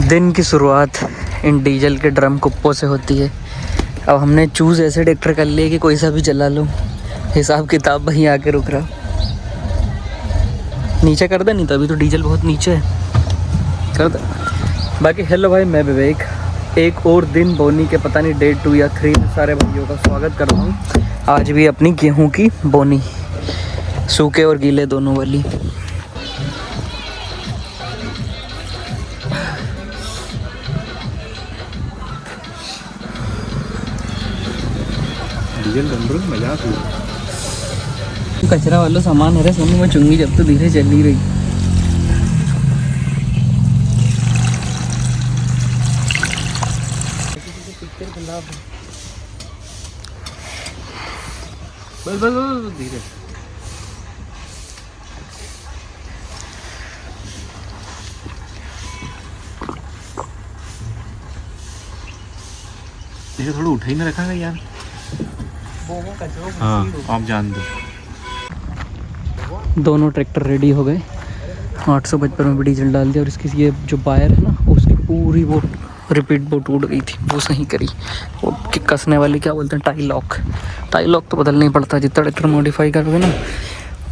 दिन की शुरुआत इन डीजल के ड्रम कुप्पों से होती है। अब हमने चूज़ ऐसे ट्रैक्टर कर लिए कि कोई सा भी चला लूँ। हिसाब किताब वहीं आके रुक रहा। नीचे कर दे, नहीं तो अभी तो डीजल बहुत नीचे है, कर दे। बाकी हेलो भाई, मैं विवेक। एक और दिन बोनी के पता नहीं डे 2 या 3 में सारे भाइयों का स्वागत करता हूँ। आज भी अपनी गेहूँ की बोनी, सूखे और गीले दोनों वाली। डीजल डंडरों में मजाक हुआ। कचरा वाला सामान है सोनू में चुंगी जब तो धीरे चल ही रही। बस बस बस धीरे। ये थोड़ा उठा ही ना रखा है यार। हाँ आप जान दो। दोनों ट्रैक्टर रेडी हो गए। 855 में भी डीजल डाल दिया और इसकी ये जो वायर है ना उसकी पूरी वो रिपीट वो टूट गई थी, वो सही करी। वो कि कसने वाली क्या बोलते हैं, टाई लॉक तो बदलना ही पड़ता है। जितना ट्रैक्टर मॉडिफाई करोगे ना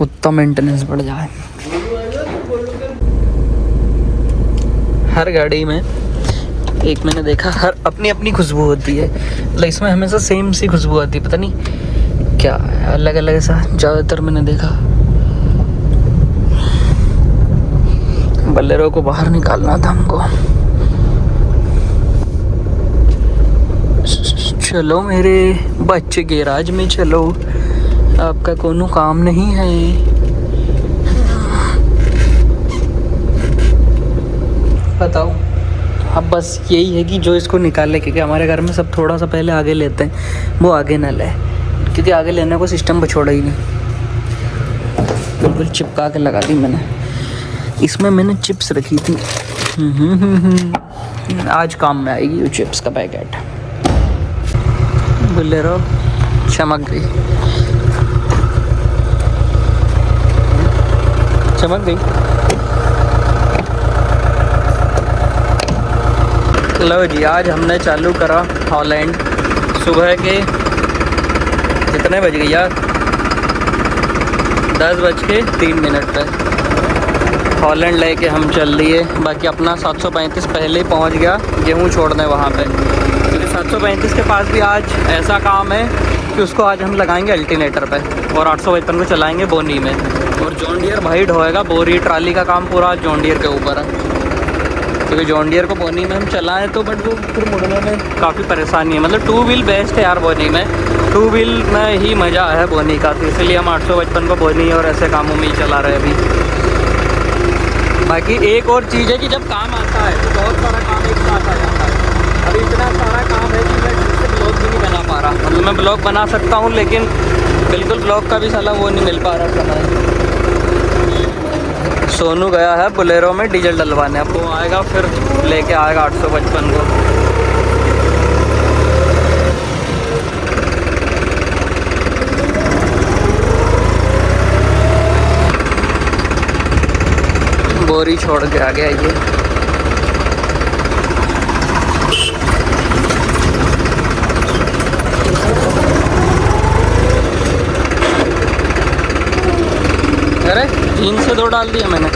उतना मेंटेनेंस बढ़ जाए। हर गाड़ी में एक मैंने देखा हर अपनी अपनी खुशबू होती है, मतलब इसमें हमेशा सेम सी खुशबू आती है। पता नहीं क्या है, अलग अलग ऐसा ज़्यादातर मैंने देखा। बलेरो को बाहर निकालना था हमको। चलो मेरे बच्चे गैराज में चलो, आपका कोनो काम नहीं है। बताओ अब बस यही है कि जो इसको निकाले, क्योंकि हमारे घर में सब थोड़ा सा पहले आगे लेते हैं, वो आगे ना ले, क्योंकि आगे लेने को सिस्टम पर छोड़ा ही नहीं। बिल्कुल चिपका के लगा दी मैंने। इसमें मैंने चिप्स रखी थी, आज काम में आएगी वो चिप्स का पैकेट। बोलेरो चमक गई, चमक गई। लो जी, आज हमने चालू करा हॉलैंड। सुबह के कितने बज गए यार, 10:03 पे हॉलैंड लेके हम चल दिए। बाकी अपना 735 पहले ही पहुंच गया गेहूं छोड़ने वहाँ पे, क्योंकि 735 के पास भी आज ऐसा काम है कि उसको आज हम लगाएंगे अल्टरनेटर पे और 855 को चलाएंगे बोनी में। और जॉन डियर भाई ढोएगा बोरी ट्राली का काम पूरा जॉन डियर के ऊपर है, क्योंकि जॉन डियर को बोनी में हम चलाएं तो बट वो फिर मुड़ने में काफ़ी परेशानी है। मतलब 2 व्हील बेस्ट है यार बोनी में, 2 व्हील में ही मज़ा है बोनी का, तो इसलिए हम 855 को बोनी और ऐसे कामों में ही चला रहे हैं अभी। बाकी एक और चीज़ है कि जब काम आता है तो बहुत सारा काम एक साथ आ जाता है। अभी इतना सारा काम है कि मैं ठीक से ब्लॉग भी नहीं बना पा रहा। मतलब मैं ब्लॉग बना सकता हूँ लेकिन बिल्कुल ब्लॉग का भी साला वो नहीं मिल पा रहा समय। सोनू गया है बोलेरो में डीजल डलवाने, अब वो आएगा फिर लेके आएगा 855 को। बोरी छोड़ के आ गया ये। अरे 3 से 2 डाल दिया मैंने।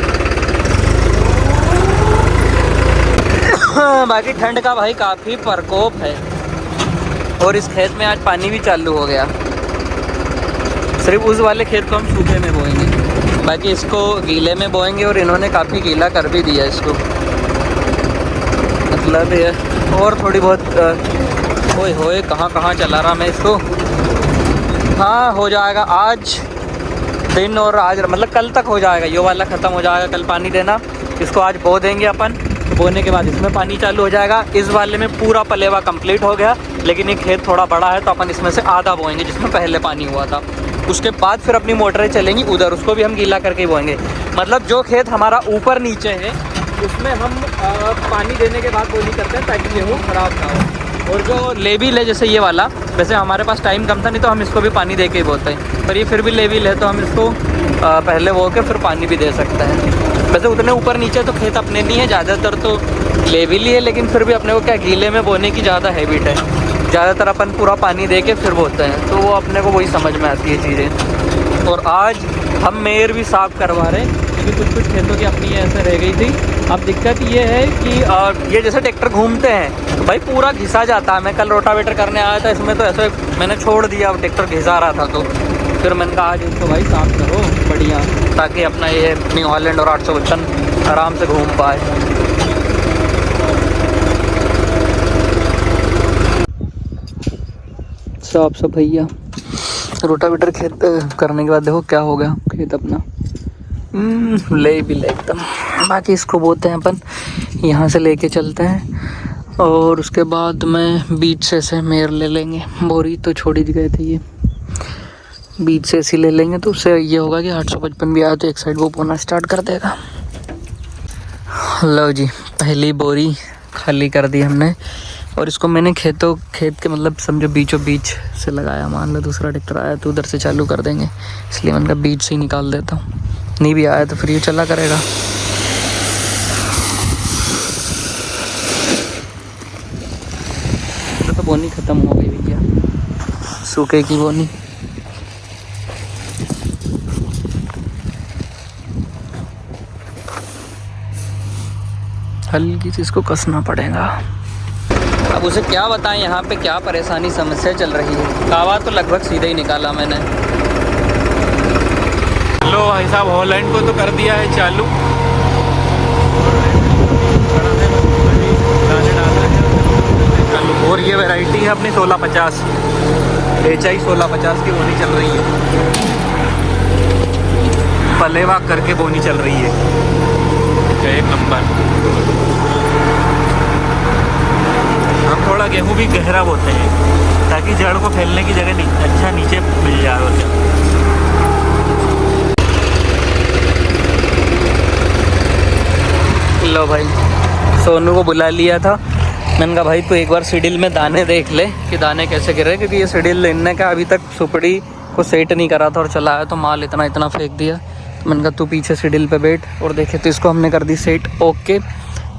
बाकी ठंड का भाई काफ़ी प्रकोप है और इस खेत में आज पानी भी चालू हो गया। सिर्फ उस वाले खेत को हम सूखे में बोएंगे, बाकी इसको गीले में बोएंगे और इन्होंने काफ़ी गीला कर भी दिया इसको। मतलब ये और थोड़ी बहुत ओए होए कहाँ चला रहा मैं इसको। हाँ हो जाएगा आज दिन, और आज मतलब कल तक हो जाएगा, ये वाला ख़त्म हो जाएगा कल पानी देना। इसको आज बो देंगे अपन, बोने के बाद इसमें पानी चालू हो जाएगा। इस वाले में पूरा पलेवा कंप्लीट हो गया, लेकिन ये खेत थोड़ा बड़ा है तो अपन इसमें से आधा बोएंगे जिसमें पहले पानी हुआ था। उसके बाद फिर अपनी मोटरें चलेंगी उधर, उसको भी हम गीला करके बोएंगे। मतलब जो खेत हमारा ऊपर नीचे है उसमें हम पानी देने के बाद बोनी करते हैं ताकि गेहूँ ख़राब ना हो। और जो लेविल है जैसे ये वाला, वैसे हमारे पास टाइम कम था, नहीं तो हम इसको भी पानी दे के ही बोते हैं, पर ये फिर भी लेविल है तो हम इसको पहले बो के फिर पानी भी दे सकते हैं। वैसे उतने ऊपर नीचे तो खेत अपने नहीं है, ज़्यादातर तो लेविल ही है, लेकिन फिर भी अपने को क्या गीले में बोने की ज़्यादा हैबिट है, ज़्यादातर अपन पूरा पानी दे के फिर बोते हैं, तो वो अपने को वही समझ में आती है चीज़ें। और आज हम मेयर भी साफ़ करवा रहे हैं, क्योंकि कुछ खेतों की अपनी ऐसे रह गई थी। अब दिक्कत ये है कि ये जैसे ट्रैक्टर घूमते हैं तो भाई पूरा घिसा जाता है। मैं कल रोटावेटर करने आया था, इसमें तो ऐसे मैंने छोड़ दिया, अब ट्रैक्टर घिसा रहा था, तो फिर मैंने कहा आज इसको भाई साफ़ करो बढ़िया, ताकि अपना ये न्यू हॉलैंड और 855 आराम से घूम पाए। साफ सफाइया रोटावेटर खेत करने के बाद देखो क्या हो गया खेत अपना ले भी ले एकदम। बाकी इसको बोलते हैं अपन, यहाँ से लेके चलते हैं और उसके बाद में बीच से मेयर ले लेंगे। बोरी तो छोड़ी गए थे, ये बीच से ऐसी ले लेंगे, तो उससे ये होगा कि 855 भी आया तो एक साइड वो बोना स्टार्ट कर देगा। लो जी, पहली बोरी खाली कर दी हमने, और इसको मैंने खेत के मतलब समझो बीचों बीच से लगाया। मान लो दूसरा ट्रैक्टर आया तो उधर से चालू कर देंगे, इसलिए मैंने कहा बीच से ही निकाल देता हूँ, नहीं भी आया तो फिर ये चला करेगा। तो बोनी ख़त्म हो गई भैया, सूखे की बोनी। हल्की सी इसको कसना पड़ेगा। अब उसे क्या बताएं यहाँ पे क्या परेशानी समस्या चल रही है। कावा तो लगभग सीधा ही निकाला मैंने। लो भाई साहब, हॉलैंड को तो कर दिया है चालू, और ये वैरायटी है अपनी 1650 HI 1650 की बोनी चल रही है, पलेवा करके बोनी चल रही है, एक नंबर। हम थोड़ा गेहूँ भी गहरा बोते हैं ताकि जड़ को फैलने की जगह नहीं अच्छा नीचे मिल जाए। होते लो भाई, सोनू को बुला लिया था, मैंने कहा भाई तू एक बार सीडिल में दाने देख ले कि दाने कैसे गिर रहे, क्योंकि ये सीडिल लेने का अभी तक सुपड़ी को सेट नहीं करा था और चलाया तो माल इतना फेंक दिया। तो मैंने कहा तू पीछे सीडिल पे बैठ और देखे, तो इसको हमने कर दी सेट। ओके,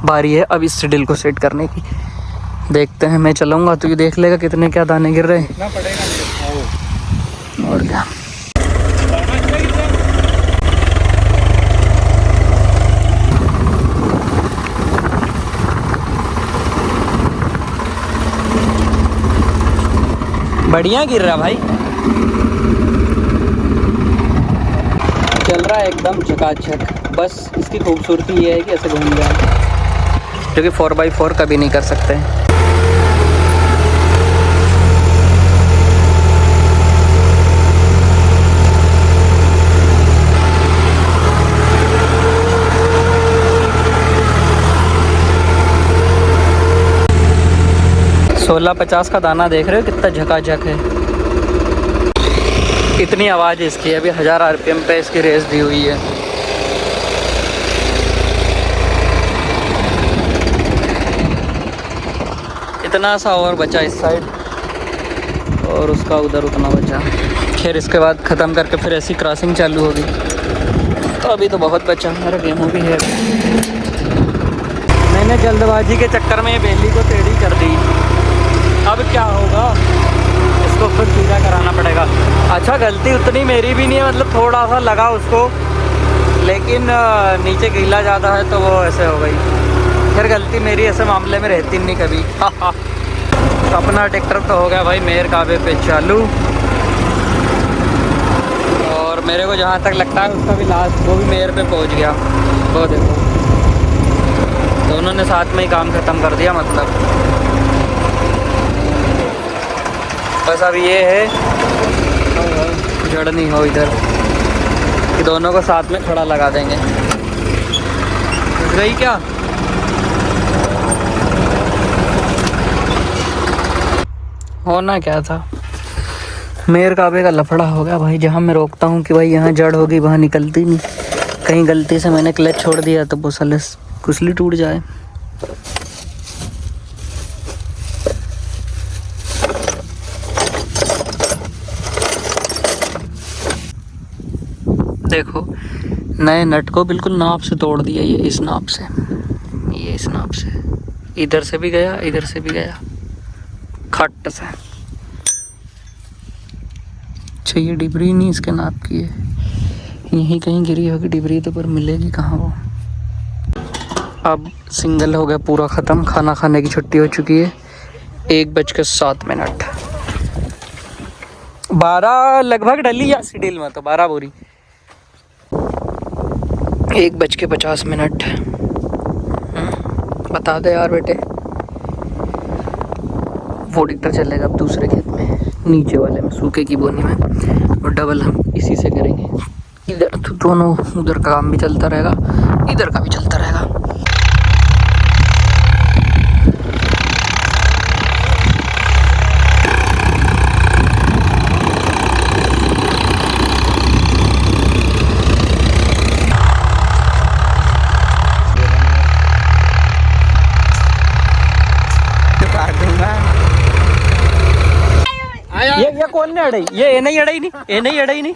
बारी है अब इस सीडिल को सेट करने की। देखते हैं, मैं चलाऊँगा तो ये देख लेगा कितने क्या दाने गिर रहे हैं और क्या। बढ़िया गिर रहा भाई, चल रहा है एकदम झकाझक। बस इसकी खूबसूरती ये है कि ऐसे घूम जाए, जो कि 4x4 कभी नहीं कर सकते। सोलह 50 का दाना देख रहे हो कितना झकाझक है। इतनी आवाज़ इसकी, अभी 1000 RPM पे इसकी रेस दी हुई है। इतना सा और बचा इस साइड और उसका उधर उतना बचा। खैर इसके बाद ख़त्म करके फिर ऐसी क्रॉसिंग चालू होगी। तो अभी तो बहुत बचा, मेरा गेहूँ भी है। मैंने जल्दबाजी के चक्कर में ये बेली को टेढ़ी कर दी, अब क्या होगा, इसको फिर सीधा कराना पड़ेगा। अच्छा गलती उतनी मेरी भी नहीं है, मतलब थोड़ा सा लगा उसको, लेकिन नीचे गीला ज़्यादा है तो वो ऐसे हो गई। फिर गलती मेरी ऐसे मामले में रहती नहीं कभी। तो अपना ट्रैक्टर तो हो गया भाई मेयर काबे पे चालू, और मेरे को जहाँ तक लगता है उसका भी लास्ट वो भी मेयर पे पहुँच गया। वो देखो दोनों ने साथ में ही काम ख़त्म कर दिया। मतलब बस अब ये है जड़ नहीं हो इधर कि दोनों को साथ में खड़ा लगा देंगे। गई क्या होना क्या था, मेयर काबे का लफड़ा हो गया भाई। जहाँ मैं रोकता हूँ कि भाई यहाँ जड़ होगी वहाँ निकलती नहीं, कहीं गलती से मैंने क्लच छोड़ दिया तो वो साले कुसली टूट जाए। देखो नए नट को बिल्कुल नाप से तोड़ दिया, ये इस नाप से, ये इस नाप से, इधर से भी गया, इधर से भी गया, खट से। अच्छा ये डिबरी नहीं इसके नाप की है, यहीं कहीं गिरी होगी डिबरी, तो पर मिलेगी कहाँ वो। अब सिंगल हो गया पूरा ख़त्म, खाना खाने की छुट्टी हो चुकी है। 1:07 12 लगभग डली या सीडील में तो 12 बोरी। 1:50 बता दे यार बेटे। वो ट्रैक्टर चलेगा अब दूसरे खेत में, नीचे वाले में, सूखे की बोनी में, और डबल हम इसी से करेंगे। इधर तो दोनों, उधर का काम भी चलता रहेगा, इधर का भी चलता रहेगा। ये कौन ने अड़ाई? ये नहीं अड़ाई नहीं, ये नहीं अड़ाई नहीं।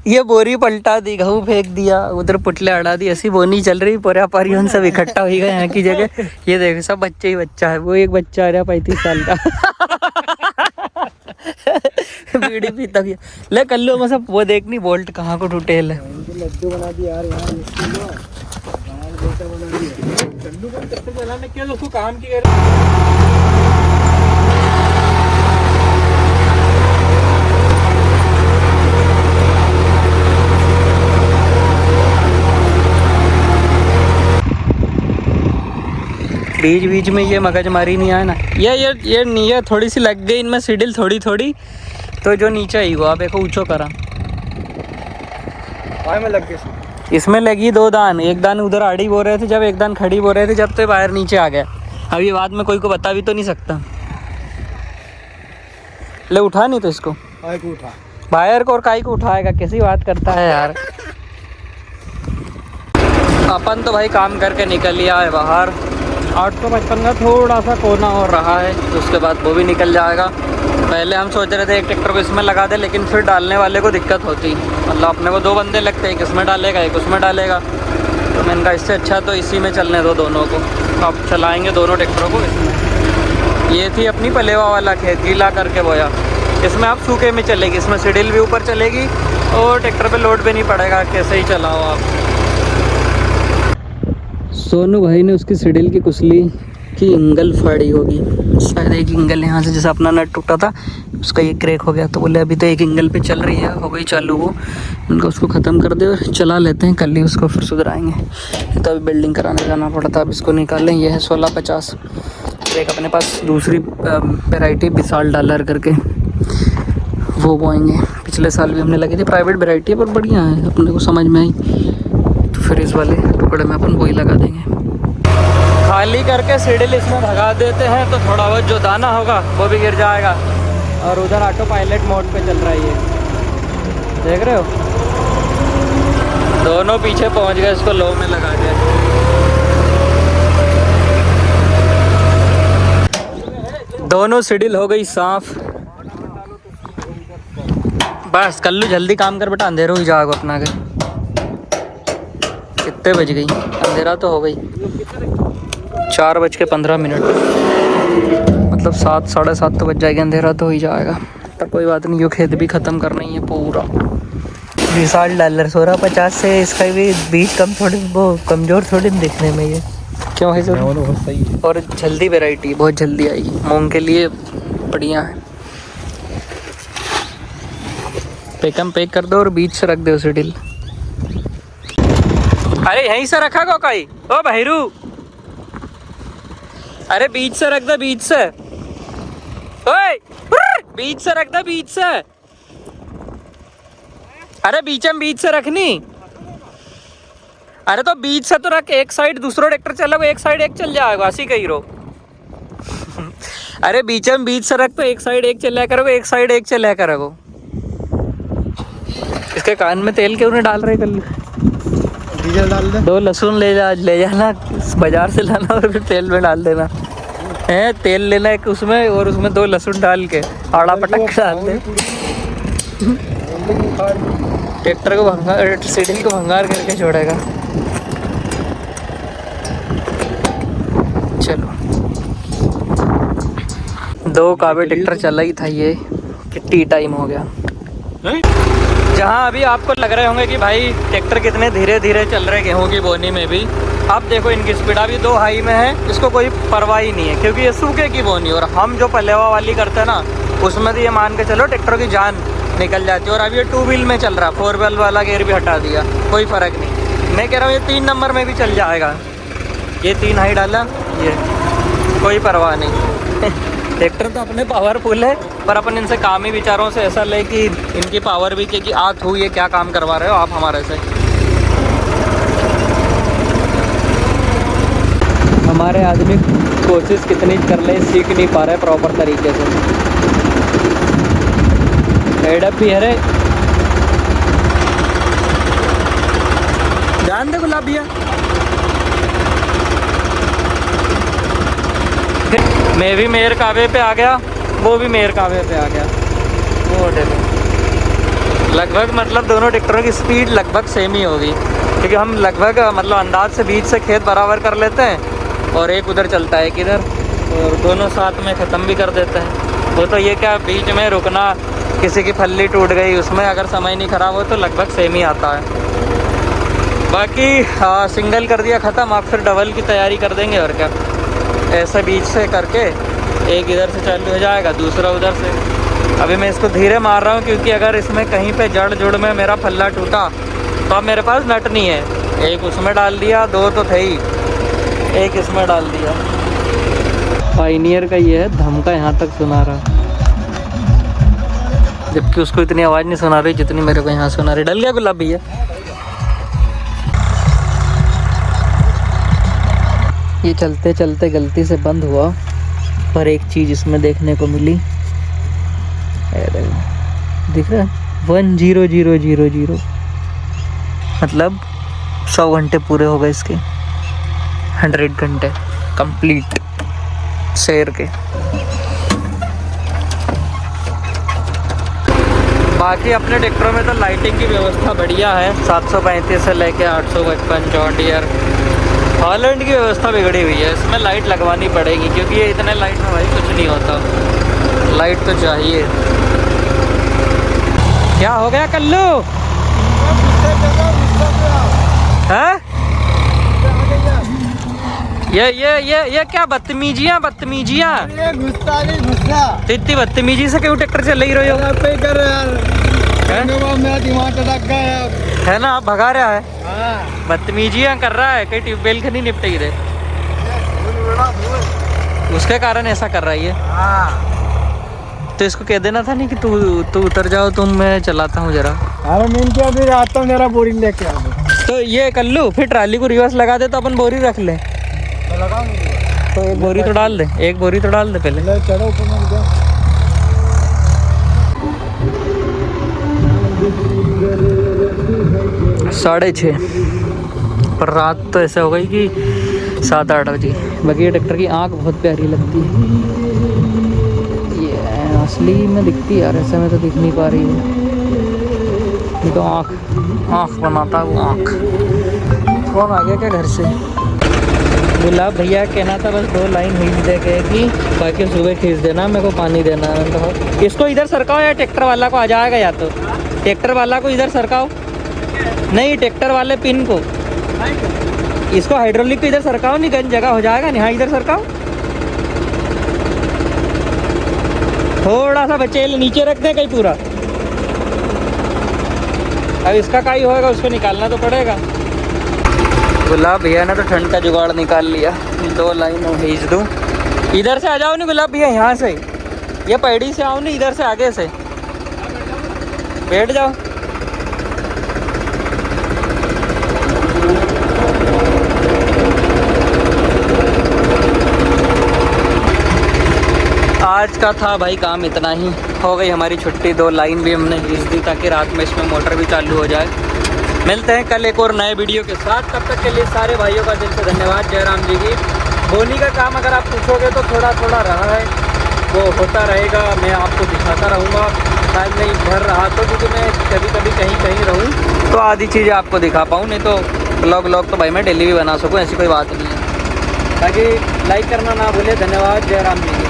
ये बोरी पलटा दी, गहूँ फेंक दिया, उधर पुटले अड़ा दी, ऐसी बोनी चल रही, पूरा परिवार सब इकट्ठा हो गया यहाँ की जगह। ये देखो सब बच्चे ही बच्चा है, वो एक बच्चा आ रहा 35 साल का। बीड़ी पीता भी ले कल्लू में सब, वो देखनी बोल्ट कहाँ को टूटे है। लड्डू बना दिया यार यहाँ, उसको काम की बीच बीच में ये मगजमारी नहीं आया ना, ये नहीं है, थोड़ी सी लग गई इनमें सीडिल, थोड़ी थोड़ी, तो जो नीचे ही हुआ देखो ऊंचो करा में लग गई। इसमें लगी 2 दान, एक दान उधर आड़ी बो रहे थे जब, एक दान खड़ी बो रहे थे जब, तो वायर नीचे आ गया। अब ये बाद में कोई को बता भी तो नहीं सकता। ले उठा नहीं तो इसको, उठा वायर को, और काई को उठाएगा, कैसी बात करता है यार। अपन तो भाई काम करके निकल लिया है बाहर। 855 का थोड़ा सा कोना और रहा है, तो उसके बाद वो भी निकल जाएगा। पहले हम सोच रहे थे एक ट्रैक्टर को इसमें लगा दे, लेकिन फिर डालने वाले को दिक्कत होती, मतलब अपने को 2 बंदे लगते, एक इसमें डालेगा एक उसमें डालेगा, तो मैंने कहा इससे अच्छा तो इसी में चलने दो दोनों को। अब चलाएंगे दोनों ट्रैक्टरों को इसमें। ये थी अपनी पलेवा वाला खेत, गीला करके बोया, इसमें आप सूखे में चलेगी, इसमें सीडिल भी ऊपर चलेगी और ट्रैक्टर पे लोड भी नहीं पड़ेगा, कैसे ही चलाओ आप। सोनू भाई ने उसकी सीडिल की कुसली की इंगल फाड़ी होगी, शायद एक इंगल यहाँ से जैसा अपना नट टूटा था उसका ये क्रैक हो गया, तो बोले अभी तो एक इंगल पे चल रही है, हो गई चालू वो, उनका उसको ख़त्म कर दे और चला लेते हैं, कल ही उसको फिर सुधराएंगे। तो अभी बिल्डिंग कराने जाना पड़ता, अब इसको निकालें। ये है 1650। एक अपने पास दूसरी वेराइटी विशाल डॉलर करके, वो बोएंगे। पिछले साल भी हमने लगी थी, प्राइवेट वेराइटी है पर बढ़िया है, अपने को समझ में आई, तो फिर इस वाले टुकड़े में अपन वही लगा देंगे। खाली करके सीडिल इसमें भगा देते हैं, तो थोड़ा बहुत जो दाना होगा वो भी गिर जाएगा। और उधर ऑटो पायलट मोड पे चल रहा है, ये देख रहे हो, दोनों पीछे पहुंच गए, इसको लो में लगा के। दोनों सीडिल हो गई साफ। बस कल्लू जल्दी काम कर बेटा, अंधेरा ही जाएगा अपना के। कितने बज गई? अंधेरा तो हो गई 4:15, मतलब 7 साढ़े 7 तो बज जाएगा, अंधेरा तो हो ही जाएगा। पर कोई बात नहीं, यो खेत भी ख़त्म करना ही है पूरा। विशाल डॉलर 1650 से इसका भी बीज कम थोड़ी, वो कमज़ोर थोड़ी दिखने में, ये क्यों है सर? बहुत सही है और जल्दी वैरायटी, बहुत जल्दी आएगी, मूंग के लिए बढ़िया है। पैकम पैक कर दो और बीच से रख दो सीडिल। अरे यहीं से रखा को कहीं, ओ भैरू, अरे बीच से रख दे, बीच से, ओए बीच से रख दे, बीच से, अरे बीच से रखनी, अरे तो बीच से तो रख, एक साइड दूसरा ट्रैक्टर चलेगा, एक साइड एक चल जाएगा, ऐसी कही रो। अरे बीच से रख, तो एक साइड एक चला करोगे, एक साइड एक चला करोगे। इसके कान में तेल क्यों नहीं डाल रहे? कल डीजल डाल दे, 2 लहसुन ले जाना बाजार से लाना और फिर तेल में डाल देना है। तेल लेना एक उसमें, और उसमें 2 लहसुन डाल के आड़ा पटक डाल दे। ट्रैक्टर को भंगार, सीढ़ी को भंगार करके छोड़ेगा। चलो 2 काबे ट्रैक्टर चला ही था, ये कितनी टाइम हो गया। जहाँ अभी आपको लग रहे होंगे कि भाई ट्रैक्टर कितने धीरे धीरे चल रहे गेहूँ की बोनी में भी, अब देखो इनकी स्पीड अभी 2 हाई में है, इसको कोई परवाह ही नहीं है क्योंकि ये सूखे की बोनी। और हम जो पलेवा वाली करते हैं ना, उसमें तो ये मान के चलो ट्रैक्टर की जान निकल जाती है। और अब ये 2 व्हील में चल रहा, 4 व्हील वाला गेयर भी हटा दिया, कोई फ़र्क नहीं। मैं कह रहा हूँ ये 3 नंबर में भी चल जाएगा। ये 3 हाई डाला, ये कोई परवाह नहीं। ट्रैक्टर तो अपने पावरफुल है, पर अपन इनसे काम ही विचारों से ऐसा ले कि इनकी पावर भी कि आग हुई है, क्या काम करवा रहे हो आप हमारे से। हमारे आदमी कोशिश कितनी कर ले, सीख नहीं पा रहे प्रॉपर तरीके से। हेडअप भी है रे, ध्यान दे गुलाबिया। मैं भी मेयर कावे पे आ गया, वो भी मेयर कावे पे आ गया। वो देखो लगभग मतलब दोनों ट्रैक्टरों की स्पीड लगभग सेम ही होगी, क्योंकि हम लगभग मतलब अंदाज से बीच से खेत बराबर कर लेते हैं और एक उधर चलता है एक इधर, और दोनों साथ में ख़त्म भी कर देते हैं। वो तो ये क्या बीच में रुकना, किसी की फल्ली टूट गई उसमें अगर समय नहीं ख़राब हो तो लगभग सेम ही आता है। बाकी सिंगल कर दिया ख़त्म, आप फिर डबल की तैयारी कर देंगे और क्या। ऐसे बीच से करके एक इधर से चालू हो जाएगा, दूसरा उधर से। अभी मैं इसको धीरे मार रहा हूँ क्योंकि अगर इसमें कहीं पे जड़ जुड़ में मेरा फल्ला टूटा तो अब मेरे पास नट नहीं है। एक उसमें डाल दिया, 2 तो थे ही, एक इसमें डाल दिया। पाइनियर का ये है, धमका यहाँ तक सुना रहा, जबकि उसको इतनी आवाज़ नहीं सुना रही जितनी मेरे को यहाँ सुना रही। डल गया गुलाब भैया। ये चलते चलते गलती से बंद हुआ, पर एक चीज़ इसमें देखने को मिली। दिख रहा है 10000, मतलब 100 घंटे पूरे हो गए इसके, 100 घंटे कंप्लीट शेर के। बाकी अपने ट्रैक्टरों में तो लाइटिंग की व्यवस्था बढ़िया है, 735 से लेके 855 जॉन डियर। हॉलैंड की व्यवस्था बिगड़ी हुई है, इसमें लाइट लगवानी पड़ेगी क्योंकि ये इतने लाइट में भाई कुछ नहीं होता, लाइट तो चाहिए। क्या हो गया कल्लू? हैं? ये क्या बदतमीजियाँ तो इतनी बदतमीजी से क्यों ट्रैक्टर चल ही रही हो? मेरा दिमाग टटक गया है ना, भगा रहा है, बदतमीजियाँ कर रहा है, कहीं ट्यूबवेल के नहीं निपटे दे, उसके कारण ऐसा कर रहा है ये। तो इसको कह देना था नहीं कि तू उतर जाओ, तुम मैं चलाता हूँ जरा। अरे मैं इनके अभी आता हूँ, मेरा बोरी लेके आ दो। तो ये कर लो, फिर ट्राली को रिवर्स लगा दे तो अपन बोरी रख ले। तो एक बोरी तो डाल दे, एक बोरी तो डाल दे पहले। चढ़ो ऊपर में जाओ। 6:30, पर रात तो ऐसे हो गई कि 7-8 बजे। बाकी ये ट्रैक्टर की आँख बहुत प्यारी लगती है, ये असली में दिखती है यार, ऐसे में तो दिख नहीं पा रही है। ये तो आँख बनाता है वो आँख। कौन आ गया क्या घर से? गुलाब भैया कहना था बस 2 लाइन खींच दे के कि बाकी सुबह खींच देना, मेरे को पानी देना है। तो इसको इधर सरकाओ या ट्रैक्टर वाला को आ जाएगा, या तो ट्रैक्टर वाला को इधर सरकाओ, नहीं ट्रैक्टर वाले पिन को, इसको हाइड्रोलिक को इधर सरकाओ, नहीं गंज जगह हो जाएगा। नहीं हाँ इधर सरकाओ, थोड़ा सा बचे नीचे रख दे कहीं पूरा। अब इसका काई होएगा, उसको निकालना तो पड़ेगा। गुलाब भैया ने तो ठंड का जुगाड़ निकाल लिया। 2 लाइन भेज दूँ, इधर से आ जाओ नहीं गुलाब भैया, यहाँ से ये पैड़ी से आओ नहीं, इधर से आगे से बैठ जाओ। आज का था भाई काम इतना ही, हो गई हमारी छुट्टी। 2 लाइन भी हमने खींच दी ताकि रात में इसमें मोटर भी चालू हो जाए। मिलते हैं कल एक और नए वीडियो के साथ, तब तक के लिए सारे भाइयों का दिल से धन्यवाद। जयराम जी की बोनी का काम अगर आप पूछोगे तो थोड़ा थोड़ा रहा है, वो होता रहेगा, मैं आपको दिखाता रहूँगा। टाइम नहीं भर रहा तो, क्योंकि मैं कभी कभी कहीं कहीं रहूँ तो आधी चीज़ें आपको दिखा पाऊँ, नहीं तो ब्लॉग तो भाई मैं डेली भी बना सकूँ, ऐसी कोई बात नहीं है। बाकी लाइक करना ना भूले। धन्यवाद। जय राम जी की।